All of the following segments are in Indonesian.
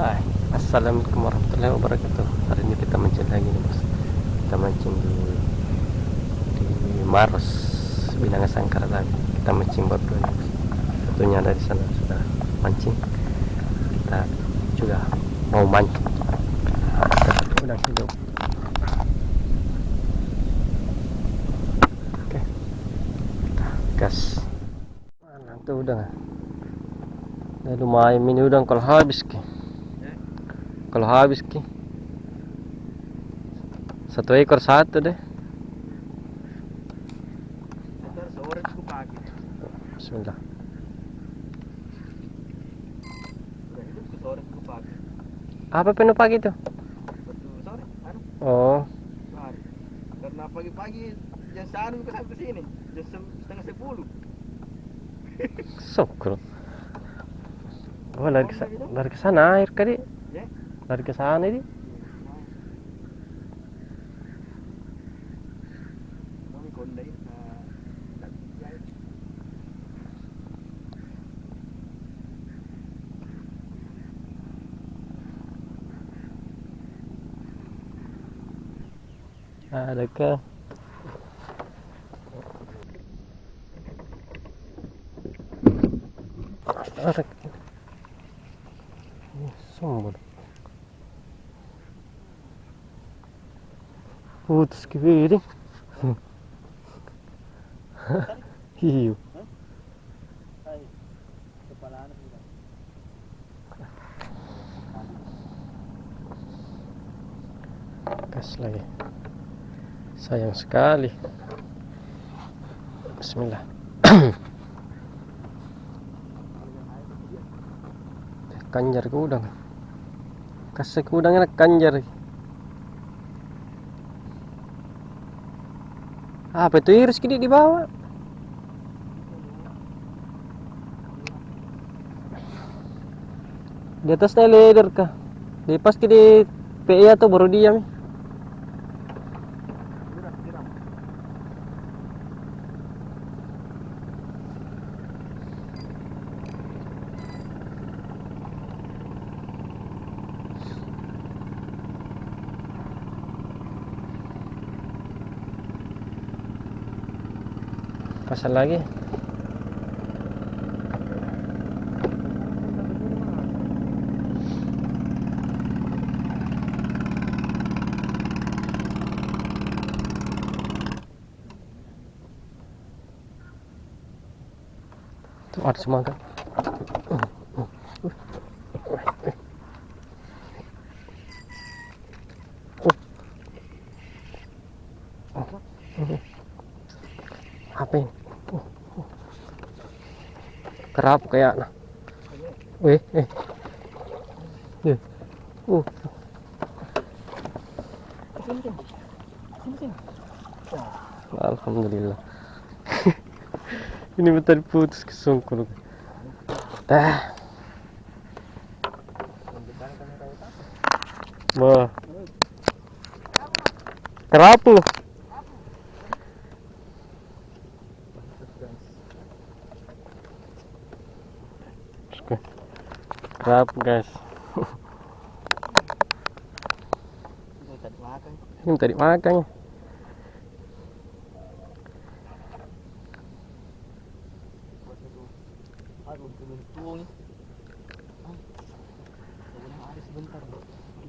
Hai, assalamualaikum warahmatullahi wabarakatuh. Hari ini kita mancing lagi nih bos. Kita mancing di Maros, Binanga Sangkar lagi. Kita mancing berdua nih bos. Satunya dari sana sudah mancing. Kita juga mau mancing. Kita udah hidup. Oke, kita gas. Mana tuh udah? Udah lumayan ini udah kalau habis ki. Kalau habis ki. Satu ekor satu deh. Bismillah. Apa penuh pagi tuh? Oh, Karena pagi-pagi jam 1 ke sampai sini, jam setengah 10. syukur. Oh, lari ke sana air kali. Ya. Lari ke sana ini. Kami kondai Ada ke ada sumber putus ke piring. Hiu. kepala anak juga. Gas lagi. Sayang sekali. Bismillah. Kanjar ke udang. Kasih ke udang enak kanjar. Apa itu iris gini di bawah? Di atasnya leader kah? Di pas di PE atau baru diam? Pasal lagi. Tuh ada semangka. Apa ini? Kerap kayak nah. Weh, Alhamdulillah. Ini betul putus kesungkur. Dah. Wah. Kerapu. Kerapu guys. Ini tadi makan.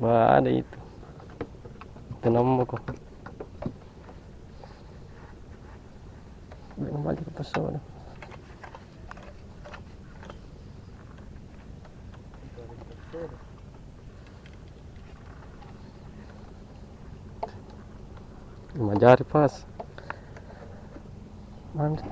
Wah, ada itu. Itu nama kok. Kembali ke pesawat. Majari pas. Mantap.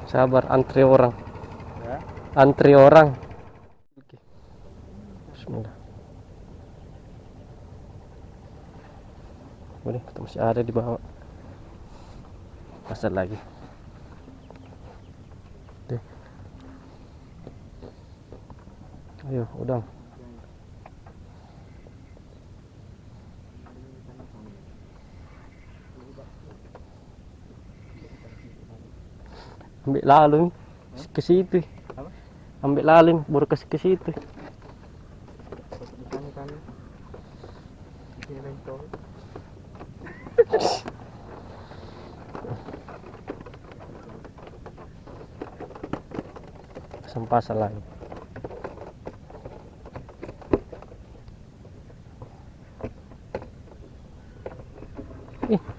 Sabar, antri orang. Ya. Antri orang. Bismillah. Boleh, kita masih ada di bawah. Pasal lagi. Deh. Ayo, udang. Ambil lalu ke situ. Apa? Ambil lalu baru ke situ. Masuk di sana kan. Di sini bentol. Sampah salah.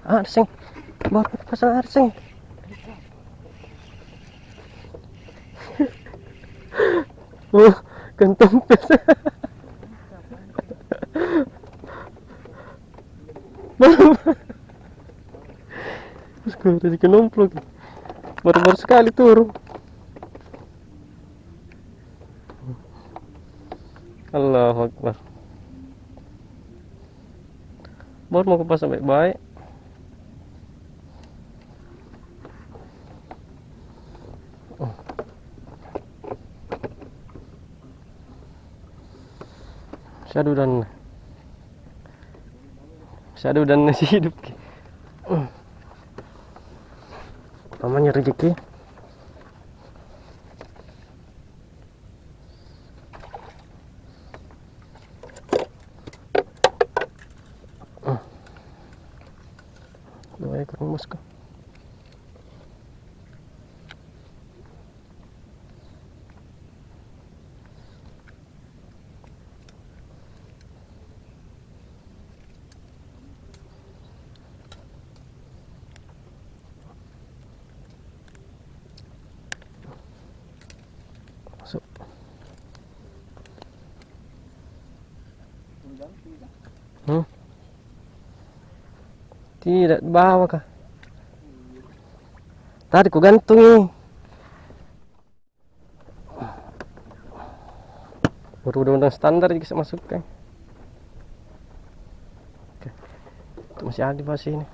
Arsing. Baru pasang arsing. Kentang pes. Baru rezeki nomplok. Baru sekali turun. Allahu Akbar. Baru mau kupasang baik-baik. Syadu dan nasi hidup. Namanya rezeki. Dua ekor mus kah? Masuk. Tidak bawa kah? Tadi ku gantung. Baru undang-undang standar bisa masukkan. Oke. Itu masih ada di bawah sini.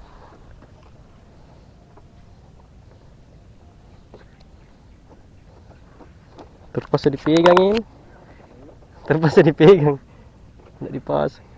Terpaksa dipegangin. Terpaksa dipegang. Tidak dipasang.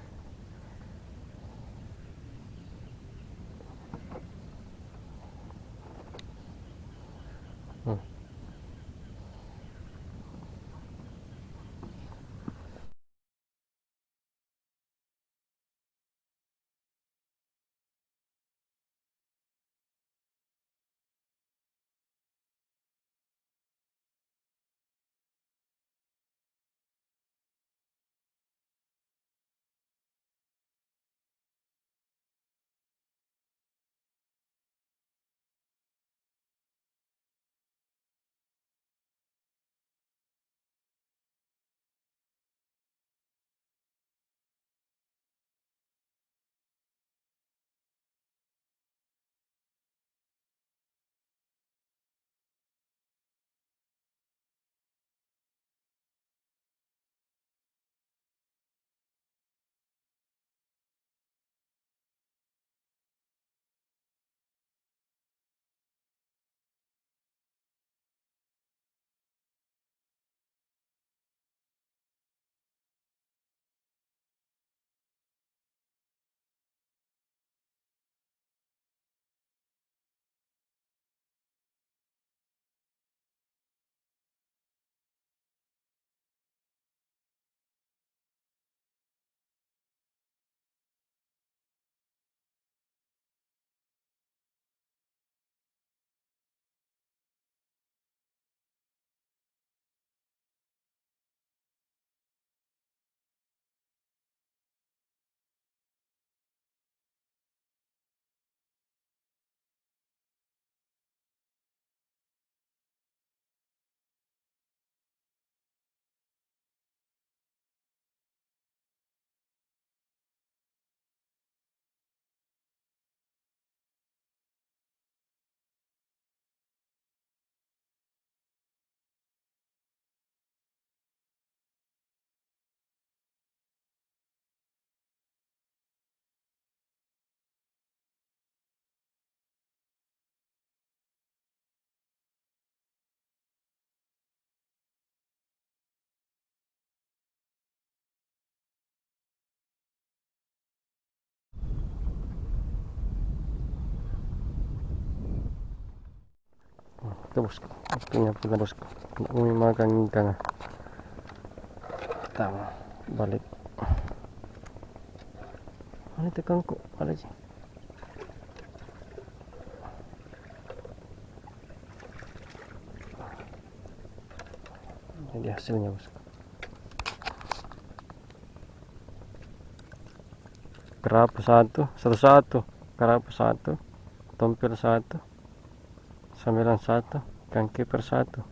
Itu bosku, waktunya pulang bosku. Umi makan ikan. Kita balik. Mana itu kangkuk? Ada sih. Jadi hasilnya bosku. Kerapu satu, kerapu satu, tompel satu, 91, ikan kiper satu.